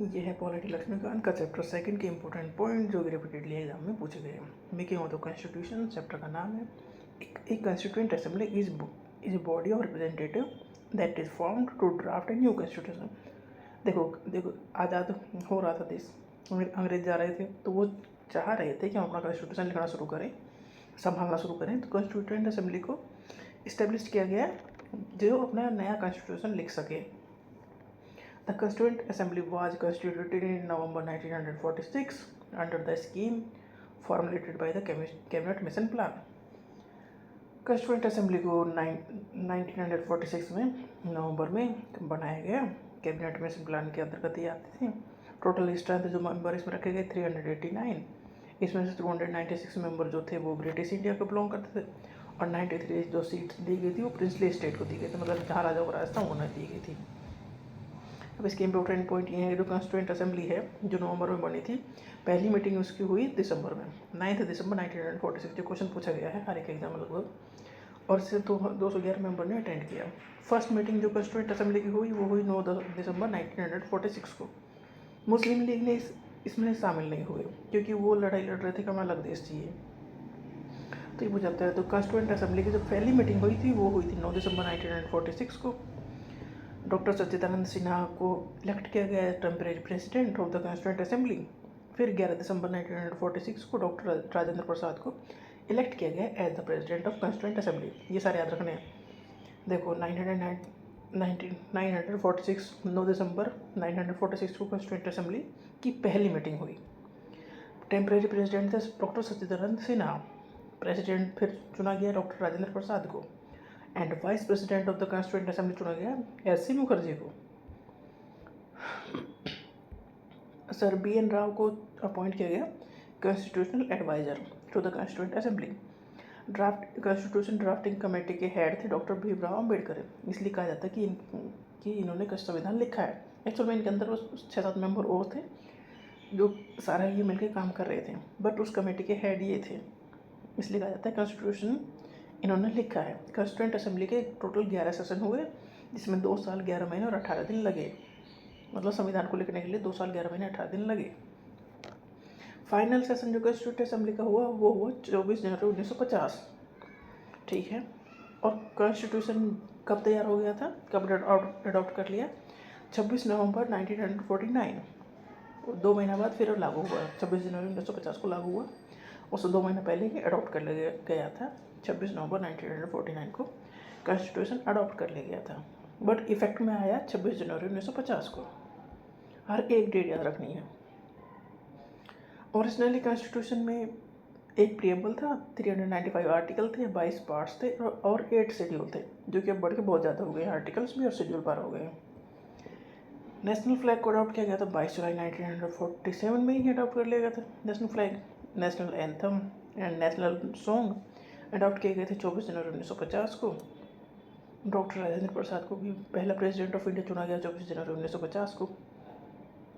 ये है पॉलिटी लक्ष्मीकांत का चैप्टर सेकंड के इंपॉर्टेंट पॉइंट जो कि रिपीटेडली एग्जाम में पूछे गए हैं। Making of the constitution chapter का नाम है। एक constituent assembly is body of representative that is formed to draft a new constitution. देखो आज़ाद हो रहा था देश, अंग्रेज जा रहे थे तो वो चाह रहे थे कि हम अपना कॉन्स्टिट्यूशन लिखना शुरू करें, संभालना शुरू करें। तो कॉन्स्टिट्यूएंट असेंबली को इस्टेब्लिश किया गया जो अपना नया कॉन्स्टिट्यूशन लिख सके। The Constituent Assembly was constituted in November 1946 under the scheme formulated by the Cabinet Mission Plan. Constituent Assembly को 1946 में नवंबर में बनाया गया। कैबिनेट मिशन प्लान के अंतर्गत ये आती थी। टोटल स्ट्रेंथ जो मेंबर इसमें रखे गए 389। इसमें से 296 मेंबर जो थे वो ब्रिटिश इंडिया को बिलोंग करते थे और 93 जो सीट्स दी गई थी वो प्रिंसली स्टेट को दी गई थी, मतलब जहाँ राजा को राज था उन्हें दी गई थी। अब इसके इंपॉर्टेंट पॉइंट ये है, जो कॉन्स्टिट्यूएंट असेंबली है जो नवंबर में बनी थी, पहली मीटिंग उसकी हुई दिसंबर में 9 दिसंबर 1946। जो क्वेश्चन पूछा गया है हर एक एग्जाम लगभग, और इसे 211 मेंबर ने अटेंड किया। फर्स्ट मीटिंग जो कॉन्स्टिट्यूएंट असेंबली की हुई वो हुई 9 दिसंबर 1946 को। मुस्लिम लीग ने इसमें शामिल नहीं हुए क्योंकि वो लड़ाई लड़ रहे थे कि हमें अलग देश चाहिए, तो ये बुझाता है। तो कॉन्स्टिट्यूएंट असेंबली की जो पहली मीटिंग हुई थी वो हुई थी 9 दिसंबर 1946 को। डॉक्टर सच्चिदानंद सिन्हा को इलेक्ट किया गया temporary president of the constituent assembly. फिर 11 दिसंबर 1946 को डॉक्टर राजेंद्र प्रसाद को इलेक्ट किया गया as the president of constituent assembly. ये सारे याद रखने हैं। देखो 946 9 दिसंबर 1946 को कॉन्स्टिट्यूएंट असेंबली की पहली मीटिंग हुई। टेम्परेरी प्रेसिडेंट थे डॉक्टर सच्चिदानंद सिन्हा। प्रेसिडेंट फिर चुना गया डॉक्टर राजेंद्र प्रसाद को and vice president of the constituent assembly चुना गया एस.सी. मुखर्जी को। Sir BN. राव को अपॉइंट किया गया constitutional adviser to the constituent assembly. Constitution drafting committee के हेड थे डॉक्टर भीमराव अम्बेडकर। इसलिए कहा जाता है कि इन्होंने संविधान लिखा है। एक्चुअल में इनके अंदर वो 6-7 मेंबर और थे जो सारा ये मिलकर काम कर रहे थे, बट उस कमेटी के हेड ये थे, इसलिए कहा जाता है कॉन्स्टिट्यूशन इन्होंने लिखा है। कॉन्स्टिट्यूएंट असेंबली के टोटल 11 सेशन हुए जिसमें 2 साल 11 महीने और 18 दिन लगे, मतलब संविधान को लिखने के लिए 2 साल 11 महीने 18 दिन लगे। फाइनल सेशन जो कॉन्स्टिट्यूएंट असेंबली का हुआ वो हुआ 24 जनवरी 1950। ठीक है। और कॉन्स्टिट्यूशन कब तैयार हो गया था, कब अडॉप्ट कर लिया? 26 नवंबर 1949। 2 महीना बाद फिर लागू हुआ। 26 जनवरी 1950 को लागू हुआ। उससे 2 महीना पहले ही अडॉप्ट कर लिया गया था। 26 नवंबर 1949 को कॉन्स्टिट्यूशन अडॉप्ट कर लिया गया था, बट इफेक्ट में आया 26 जनवरी 1950 को। हर एक डेट याद रखनी है। ओरिजिनली कॉन्स्टिट्यूशन में एक प्रिएम्बल था, 395 आर्टिकल थे, 22 पार्ट्स थे और 8 शेड्यूल थे, जो कि अब बढ़ के बहुत ज़्यादा हो गए हैं, आर्टिकल्स भी और शेड्यूल पर हो गए हैं। नेशनल फ्लैग को अडॉप्ट किया गया था 22 जुलाई 1947 में ही अडॉप्ट कर लिया गया था national flag. National anthem and national song adopt किए गए थे 24 जनवरी 1950 को। डॉक्टर राजेंद्र प्रसाद को भी पहला प्रेसिडेंट ऑफ इंडिया चुना गया 24 जनवरी 1950 को।